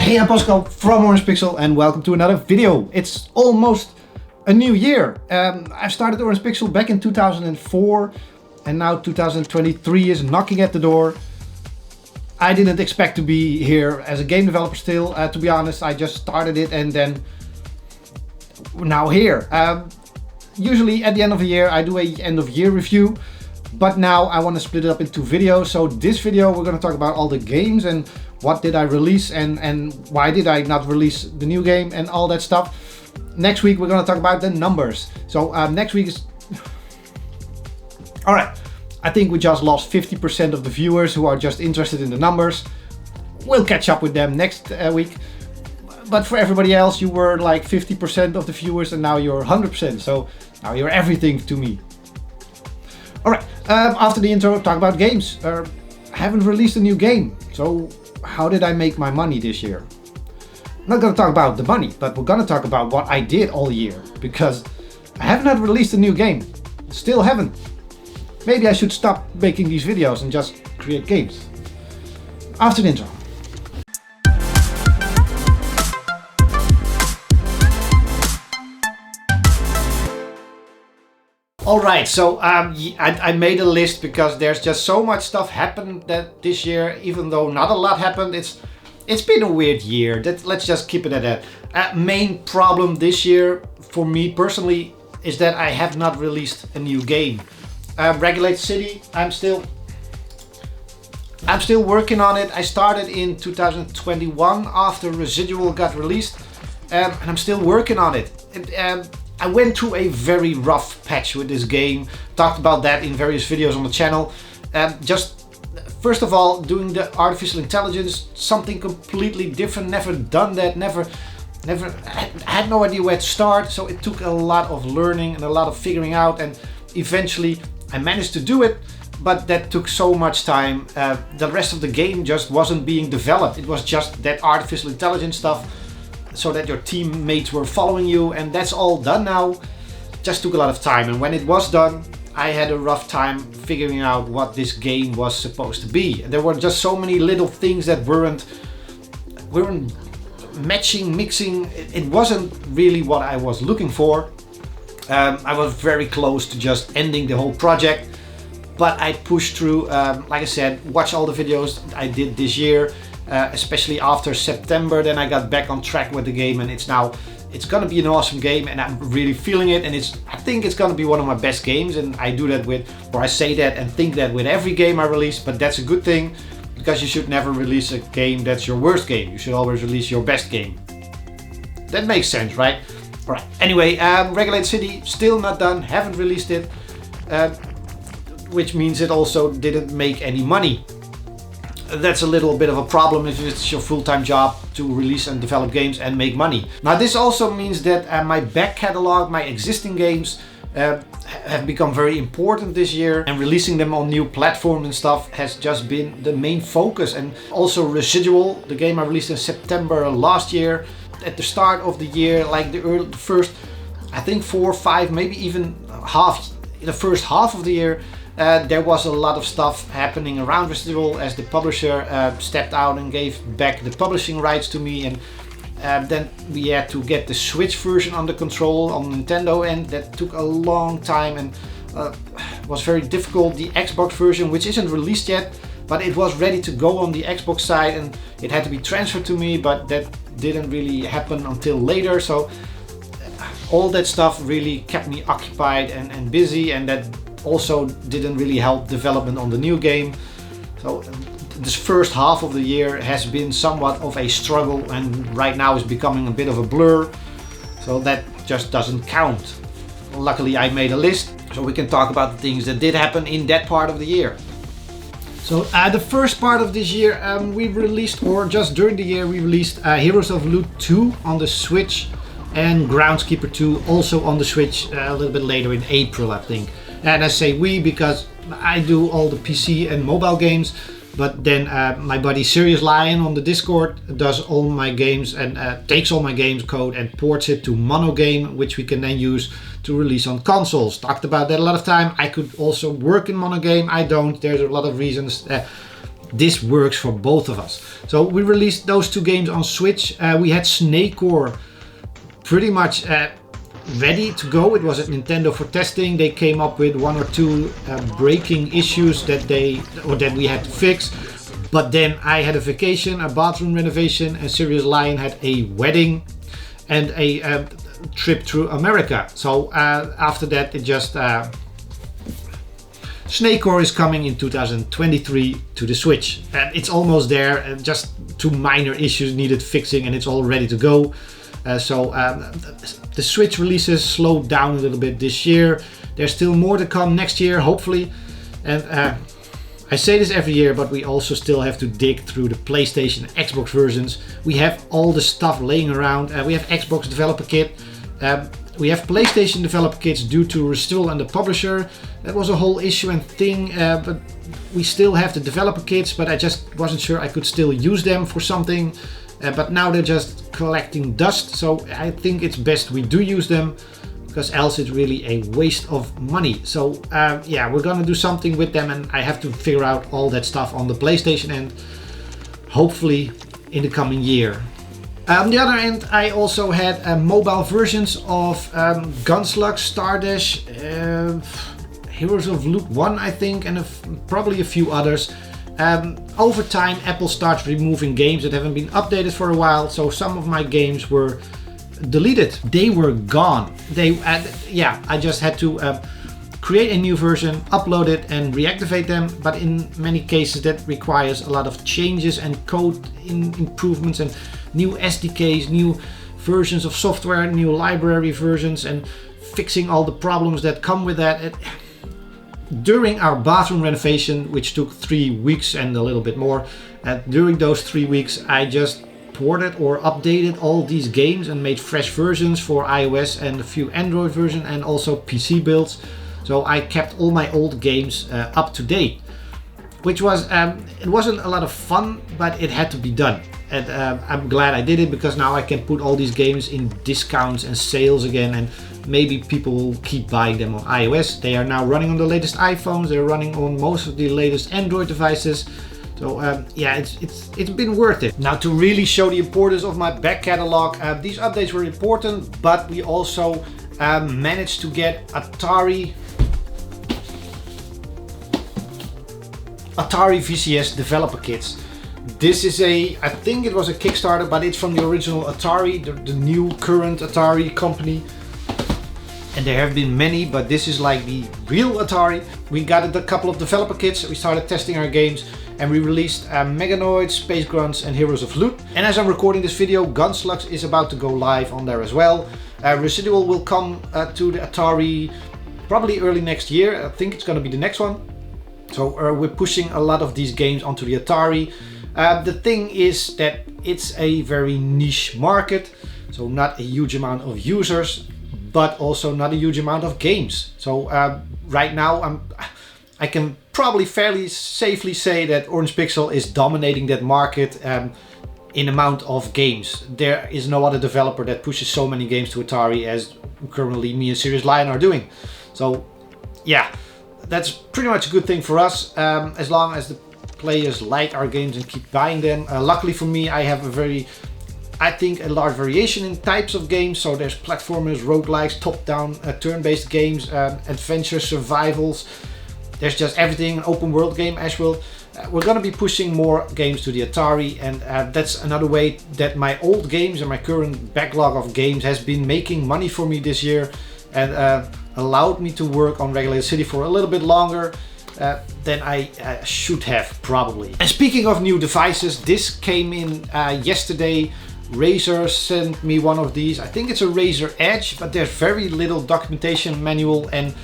Hey, I'm Pascal from Orangepixel and welcome to another video. It's almost a new year. I started Orangepixel back in 2004 and now 2023 is knocking at the door. I didn't expect to be here as a game developer still, to be honest. I just started it and then we're now here. Usually at the end of the year I do a end of year review, but now I want to split it up into videos. So this video we're going to talk about all the games and what did I release and why did I not release the new game and all that stuff. Next week we're going to talk about the numbers. So next week is... Alright, I think we just lost 50% of the viewers who are just interested in the numbers. We'll catch up with them next week. But for everybody else, you were like 50% of the viewers and now you're 100%. So now you're everything to me. Alright, after the intro, talk about games. I haven't released a new game. So how did I make my money this year? I'm not going to talk about the money, but we're going to talk about what I did all year. Because I have not released a new game. Still haven't. Maybe I should stop making these videos and just create games. After the intro. Alright, so I made a list because there's just so much stuff happened that this year, even though not a lot happened, it's been a weird year. Let's just keep it at that. Main problem this year for me personally is that I have not released a new game. Regulate City, I'm still working on it. I started in 2021 after Residual got released, and I'm still working on it. I went through a very rough patch with this game, talked about that in various videos on the channel. Just first of all, doing the artificial intelligence, something completely different, never done that, never had no idea where to start, so it took a lot of learning and a lot of figuring out, and eventually I managed to do it, but that took so much time. The rest of the game just wasn't being developed. It was just that artificial intelligence stuff, so that your teammates were following you, and that's all done now. Just took a lot of time, and when it was done I had a rough time figuring out what this game was supposed to be. There were just so many little things that weren't matching, mixing. It wasn't really what I was looking for. I was very close to just ending the whole project, but I pushed through. Like I said, watch all the videos I did this year. Especially after September, then I got back on track with the game, and it's gonna be an awesome game, and I'm really feeling it, and I think it's gonna be one of my best games, and I do that I say that and think that with every game I release, but that's a good thing, because you should never release a game that's your worst game. You should always release your best game. That makes sense, right? Alright, anyway, Regulate City, still not done, haven't released it, which means it also didn't make any money. That's a little bit of a problem if it's your full-time job to release and develop games and make money. Now this also means that my back catalog, my existing games have become very important this year, and releasing them on new platforms and stuff has just been the main focus. And also Residual, the game I released in September last year, at the start of the year, like the first, I think 4 or 5, maybe even the first half of the year, there was a lot of stuff happening around Residual as the publisher stepped out and gave back the publishing rights to me, and then we had to get the Switch version under control on Nintendo, and that took a long time and was very difficult. The Xbox version, which isn't released yet, but it was ready to go on the Xbox side, and it had to be transferred to me, but that didn't really happen until later. So all that stuff really kept me occupied and busy, and that also didn't really help development on the new game. So this first half of the year has been somewhat of a struggle, and right now is becoming a bit of a blur, so that just doesn't count. Luckily I made a list, so we can talk about the things that did happen in that part of the year. So the first part of this year we released, or just during the year we released Heroes of Loot 2 on the Switch, and Groundskeeper 2 also on the Switch a little bit later in April, I think. And I say we because I do all the PC and mobile games, but then my buddy Serious Lion on the Discord does all my games and takes all my games code and ports it to Monogame, which we can then use to release on consoles. Talked about that a lot of time. I could also work in Monogame. I don't. There's a lot of reasons. this works for both of us. So we released those 2 games on Switch. We had Snake pretty much ready to go. It was at Nintendo for testing. They came up with 1 or 2 breaking issues that we had to fix. But then I had a vacation, a bathroom renovation, and Serious Lion had a wedding and a trip through America. So after that, it just Snake is coming in 2023 to the Switch. It's almost there. Just 2 minor issues needed fixing, and it's all ready to go. The Switch releases slowed down a little bit this year. There's still more to come next year, hopefully. And I say this every year, but we also still have to dig through the PlayStation and Xbox versions. We have all the stuff laying around. We have Xbox Developer Kit. We have PlayStation Developer Kits due to Residual and the publisher. That was a whole issue and thing, but we still have the developer kits, but I just wasn't sure I could still use them for something. But now they're just collecting dust, so I think it's best we do use them, because else it's really a waste of money. So yeah, we're gonna do something with them, and I have to figure out all that stuff on the PlayStation end, hopefully in the coming year. On the other end, I also had mobile versions of Gunslugs, Stardash, Heroes of Loot 1, I think, and probably a few others. Over time, Apple starts removing games that haven't been updated for a while, so some of my games were deleted. They were gone. Yeah, I just had to create a new version, upload it, and reactivate them. But in many cases, that requires a lot of changes and code improvements and new SDKs, new versions of software, new library versions, and fixing all the problems that come with that. During our bathroom renovation, which took 3 weeks and a little bit more, during those 3 weeks I just ported or updated all these games and made fresh versions for iOS and a few Android versions and also PC builds. So I kept all my old games up to date, which was it wasn't a lot of fun, but it had to be done. And I'm glad I did it, because now I can put all these games in discounts and sales again, and maybe people will keep buying them on iOS. They are now running on the latest iPhones. They're running on most of the latest Android devices. So yeah, it's been worth it. Now, to really show the importance of my back catalog, these updates were important, but we also managed to get Atari VCS developer kits. This is I think it was a Kickstarter, but it's from the original Atari, the new current Atari company. And there have been many, but this is like the real Atari. We got a couple of developer kits, we started testing our games, and we released Meganoid, Space Grunts, and Heroes of Loot. And as I'm recording this video, Gunslugs is about to go live on there as well. Residual will come to the Atari probably early next year. I think it's going to be the next one. So we're pushing a lot of these games onto the Atari. The thing is that it's a very niche market, so not a huge amount of users, but also not a huge amount of games. So right now I can probably fairly safely say that Orangepixel is dominating that market in amount of games. There is no other developer that pushes so many games to Atari as currently me and Serious Lion are doing. So yeah, that's pretty much a good thing for us, as long as the players like our games and keep buying them. Luckily for me, I have a large variation in types of games. So there's platformers, roguelikes, top-down turn-based games, adventure, survivals. There's just everything, an open world game as well. We're going to be pushing more games to the Atari, and that's another way that my old games and my current backlog of games has been making money for me this year, and allowed me to work on Regulated City for a little bit longer than I should have, probably. And speaking of new devices, this came in yesterday. Razer sent me one of these. I think it's a Razer Edge, but there's very little documentation, manual, and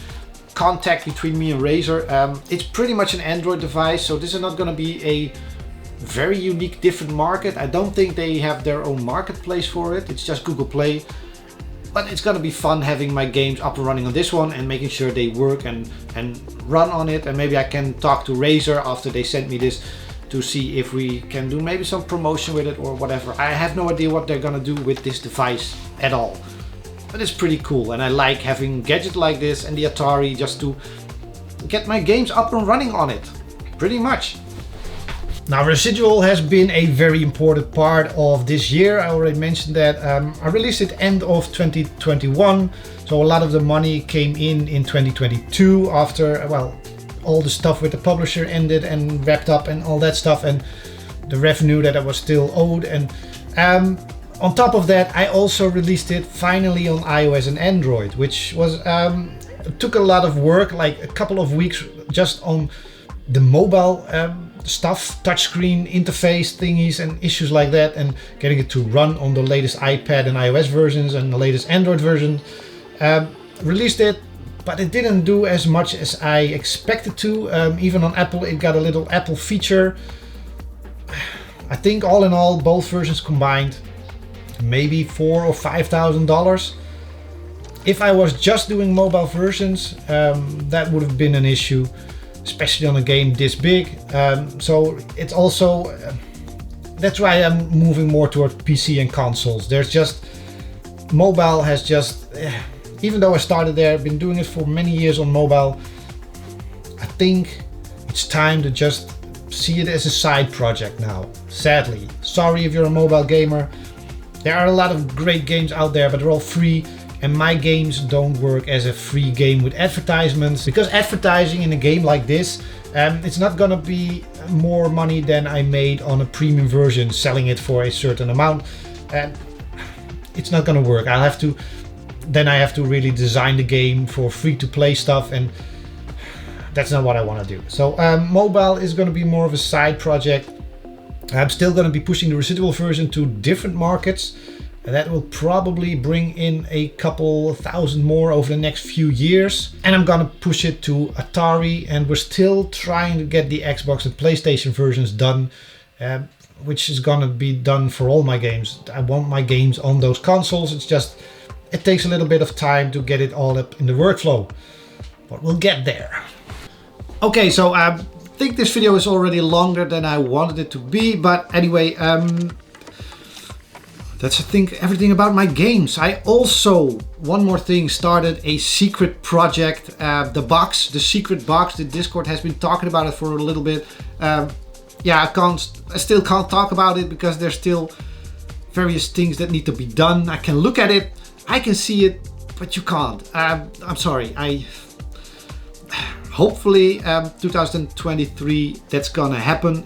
contact between me and Razer. It's pretty much an Android device, so this is not going to be a very unique, different market. I don't think they have their own marketplace for it. It's just Google Play. But it's gonna be fun having my games up and running on this one and making sure they work and run on it. And maybe I can talk to Razer after they sent me this to see if we can do maybe some promotion with it or whatever. I have no idea what they're gonna do with this device at all. But it's pretty cool, and I like having gadgets like this and the Atari just to get my games up and running on it, pretty much. Now, Residual has been a very important part of this year. I already mentioned that. I released it end of 2021, so a lot of the money came in 2022 after, well, all the stuff with the publisher ended and wrapped up and all that stuff, and the revenue that I was still owed. And on top of that, I also released it finally on iOS and Android, which was took a lot of work, like a couple of weeks just on the mobile stuff, touchscreen interface thingies and issues like that, and getting it to run on the latest iPad and iOS versions and the latest Android version. Released it, but it didn't do as much as I expected to. Even on Apple, it got a little Apple feature. I think all in all, both versions combined, maybe $4,000 or $5,000. If I was just doing mobile versions, that would have been an issue, especially on a game this big. So it's also, that's why I'm moving more toward PC and consoles. There's just, mobile has just, even though I started there, I've been doing it for many years on mobile, I think it's time to just see it as a side project now, sadly. Sorry if you're a mobile gamer. There are a lot of great games out there, but they're all free. And my games don't work as a free game with advertisements, because advertising in a game like this, it's not gonna be more money than I made on a premium version selling it for a certain amount. It's not gonna work. I have to really design the game for free to play stuff, and that's not what I want to do. So mobile is going to be more of a side project. I'm still going to be pushing the Residual version to different markets. And that will probably bring in a couple thousand more over the next few years. And I'm gonna push it to Atari, and we're still trying to get the Xbox and PlayStation versions done, which is gonna be done for all my games. I want my games on those consoles. It's just, it takes a little bit of time to get it all up in the workflow, but we'll get there. Okay, so I think this video is already longer than I wanted it to be, but anyway, that's, I think, everything about my games. I also, one more thing, started a secret project, the secret box. The Discord has been talking about it for a little bit. Yeah, I still can't talk about it because there's still various things that need to be done. I can look at it, I can see it, but you can't. I'm sorry. Hopefully 2023 that's gonna happen.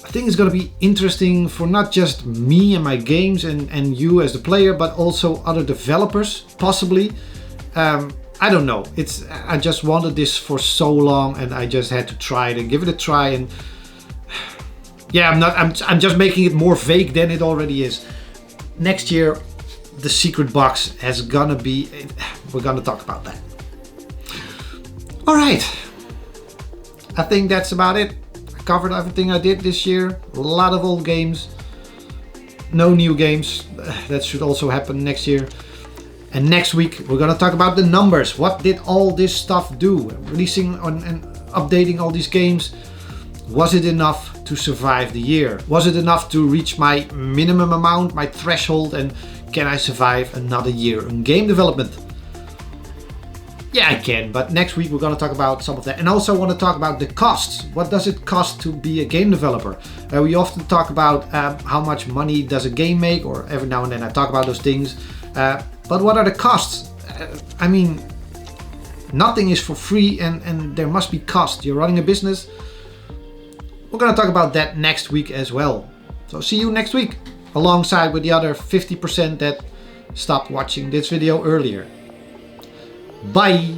I think it's gonna be interesting for not just me and my games and you as the player, but also other developers, possibly. I don't know. I just wanted this for so long, and I just had to try it and give it a try. And yeah, I'm just making it more vague than it already is. Next year, the secret box has gonna be. We're gonna talk about that. All right. I think that's about it. Covered everything I did this year. A lot of old games, no new games. That should also happen next year. And next week we're gonna talk about the numbers. What did all this stuff do? Releasing and updating all these games. Was it enough to survive the year? Was it enough to reach my minimum amount, my threshold, and can I survive another year in game development? Yeah, I can, but next week we're going to talk about some of that. And also want to talk about the costs. What does it cost to be a game developer? We often talk about how much money does a game make, or every now and then I talk about those things. But what are the costs? I mean, nothing is for free, and there must be cost. You're running a business. We're going to talk about that next week as well. So see you next week, alongside with the other 50% that stopped watching this video earlier. Bye!